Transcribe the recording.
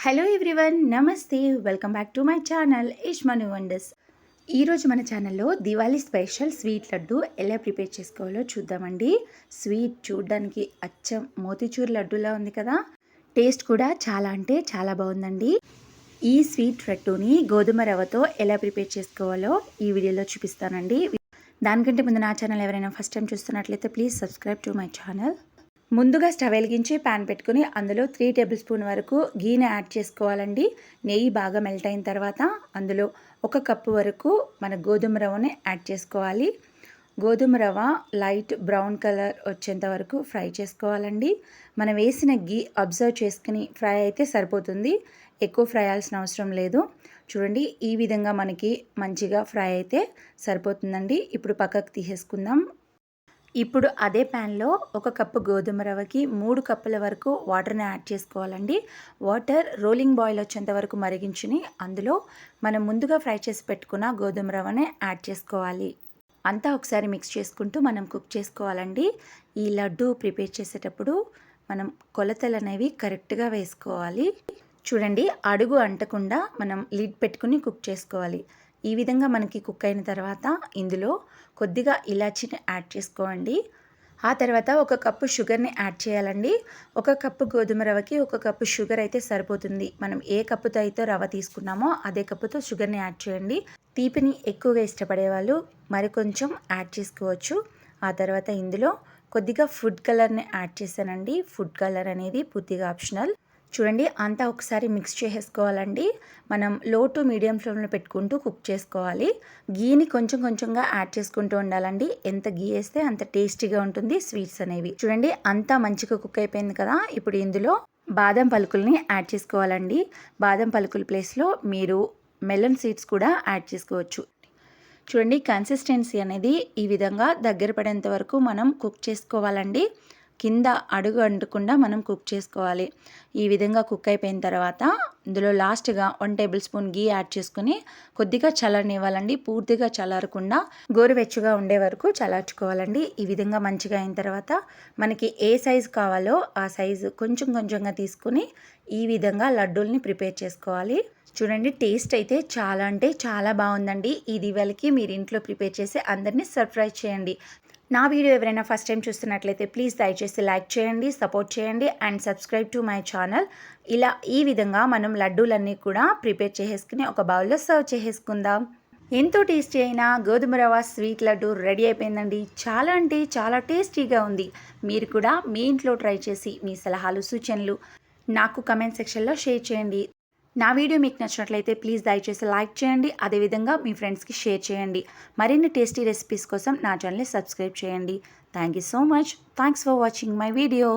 Hello everyone, నమస్తే. Welcome back to my channel ఇష్మను wonders. ఈరోజు మన ఛానల్లో దివాళీ స్పెషల్ స్వీట్ లడ్డు ఎలా ప్రిపేర్ చేసుకోవాలో చూద్దామండి. స్వీట్ చూడడానికి అచ్చం మోతీచూర్ లడ్డూలా ఉంది కదా, టేస్ట్ కూడా చాలా అంటే చాలా బాగుందండి. ఈ స్వీట్ లడ్డూని గోధుమ రవ్వతో ఎలా ప్రిపేర్ చేసుకోవాలో ఈ వీడియోలో చూపిస్తానండి. దానికంటే ముందు నా ఛానల్ ఎవరైనా ఫస్ట్ టైం చూస్తున్నట్లయితే please subscribe to my channel. ముందుగా స్టవ్ వెలిగించి ప్యాన్ పెట్టుకుని అందులో 3 టేబుల్ స్పూన్ వరకు గీని యాడ్ చేసుకోవాలండి. నెయ్యి బాగా మెల్ట్ అయిన తర్వాత అందులో 1 కప్పు వరకు మన గోధుమ రవ్వని యాడ్ చేసుకోవాలి. గోధుమ రవ్వ లైట్ బ్రౌన్ కలర్ వచ్చేంత వరకు ఫ్రై చేసుకోవాలండి. మనం వేసిన గీ అబ్జర్వ్ చేసుకుని ఫ్రై అయితే సరిపోతుంది, ఎక్కువ ఫ్రై అవ్వాల్సిన అవసరం లేదు. చూడండి, ఈ విధంగా మనకి మంచిగా ఫ్రై అయితే సరిపోతుందండి. ఇప్పుడు పక్కకు తీసేసుకుందాం. ఇప్పుడు అదే ప్యాన్లో 1 కప్పు గోధుమ రవ్వకి 3 కప్పుల వరకు వాటర్ని యాడ్ చేసుకోవాలండి. వాటర్ రోలింగ్ బాయిల్ వచ్చేంత వరకు మరిగించుని అందులో మనం ముందుగా ఫ్రై చేసి పెట్టుకున్న గోధుమ రవ్వని యాడ్ చేసుకోవాలి. అంతా ఒకసారి మిక్స్ చేసుకుంటూ మనం కుక్ చేసుకోవాలండి. ఈ లడ్డు ప్రిపేర్ చేసేటప్పుడు మనం కొలతలు అనేవి కరెక్ట్గా వేసుకోవాలి. చూడండి, అడుగు అంటకుండా మనం లిడ్ పెట్టుకుని కుక్ చేసుకోవాలి. ఈ విధంగా మనకి కుక్ అయిన తర్వాత ఇందులో కొద్దిగా ఇలాచీని యాడ్ చేసుకోండి. ఆ తర్వాత 1 కప్పు షుగర్ని యాడ్ చేయాలండి. 1 కప్పు గోధుమ రవ్వకి 1 కప్పు షుగర్ అయితే సరిపోతుంది. మనం ఏ కప్పుతో అయితే రవ్వ తీసుకున్నామో అదే కప్పుతో షుగర్ని యాడ్ చేయండి. తీపిని ఎక్కువగా ఇష్టపడే వాళ్ళు మరి కొంచెం యాడ్ చేసుకోవచ్చు. ఆ తర్వాత ఇందులో కొద్దిగా ఫుడ్ కలర్ని యాడ్ చేశానండి. ఫుడ్ కలర్ అనేది పూర్తిగా ఆప్షనల్. చూడండి, అంతా ఒకసారి మిక్స్ చేసేసుకోవాలండి. మనం లో టు మీడియం ఫ్లేమ్లో పెట్టుకుంటూ కుక్ చేసుకోవాలి. గీని కొంచెం కొంచెంగా యాడ్ చేసుకుంటూ ఉండాలండి. ఎంత గీ వేస్తే అంత టేస్టీగా ఉంటుంది స్వీట్స్ అనేవి. చూడండి, అంతా మంచిగా కుక్ అయిపోయింది కదా. ఇప్పుడు ఇందులో బాదం పలుకుల్ని యాడ్ చేసుకోవాలండి. బాదం పలుకుల ప్లేస్లో మీరు మెలన్ సీడ్స్ కూడా యాడ్ చేసుకోవచ్చు. చూడండి, కన్సిస్టెన్సీ అనేది ఈ విధంగా దగ్గర పడేంత వరకు మనం కుక్ చేసుకోవాలండి. కింద అడుగు అంటకుండా మనం కుక్ చేసుకోవాలి. ఈ విధంగా కుక్ అయిపోయిన తర్వాత ఇందులో లాస్ట్గా 1 టేబుల్ స్పూన్ గీ యాడ్ చేసుకుని కొద్దిగా చల్లారనివ్వాలండి. పూర్తిగా చల్లారకుండా గోరువెచ్చగా ఉండే వరకు చల్లార్చుకోవాలండి. ఈ విధంగా మంచిగా అయిన తర్వాత మనకి ఏ సైజు కావాలో ఆ సైజు కొంచెం కొంచెంగా తీసుకుని ఈ విధంగా లడ్డూల్ని ప్రిపేర్ చేసుకోవాలి. చూడండి, టేస్ట్ అయితే చాలా అంటే చాలా బాగుందండి. ఈ దివాళీకి మీరు ఇంట్లో ప్రిపేర్ చేసి అందరినీ సర్ప్రైజ్ చేయండి. నా వీడియో ఎవరైనా ఫస్ట్ టైం చూస్తున్నట్లయితే ప్లీజ్ దయచేసి లైక్ చేయండి, సపోర్ట్ చేయండి and subscribe to my channel. ఇలా ఈ విధంగా మనం లడ్డూలన్నీ కూడా ప్రిపేర్ చేసేసుకుని ఒక బౌల్లో సర్వ్ చేసేసుకుందాం. ఎంతో టేస్టీ అయిన గోధుమ రవ్వ స్వీట్ లడ్డు రెడీ అయిపోయిందండి. చాలా అంటే చాలా టేస్టీగా ఉంది. మీరు కూడా మీ ఇంట్లో ట్రై చేసి మీ సలహాలు సూచనలు నాకు కమెంట్ సెక్షన్లో షేర్ చేయండి. నా వీడియో మీకు నచ్చినట్లయితే ప్లీజ్ దయచేసి లైక్ చేయండి. అదేవిధంగా మీ ఫ్రెండ్స్కి షేర్ చేయండి. మరిన్ని టేస్టీ రెసిపీస్ కోసం నా ఛానల్ని సబ్స్క్రైబ్ చేయండి. Thank you so much. Thanks for watching my video.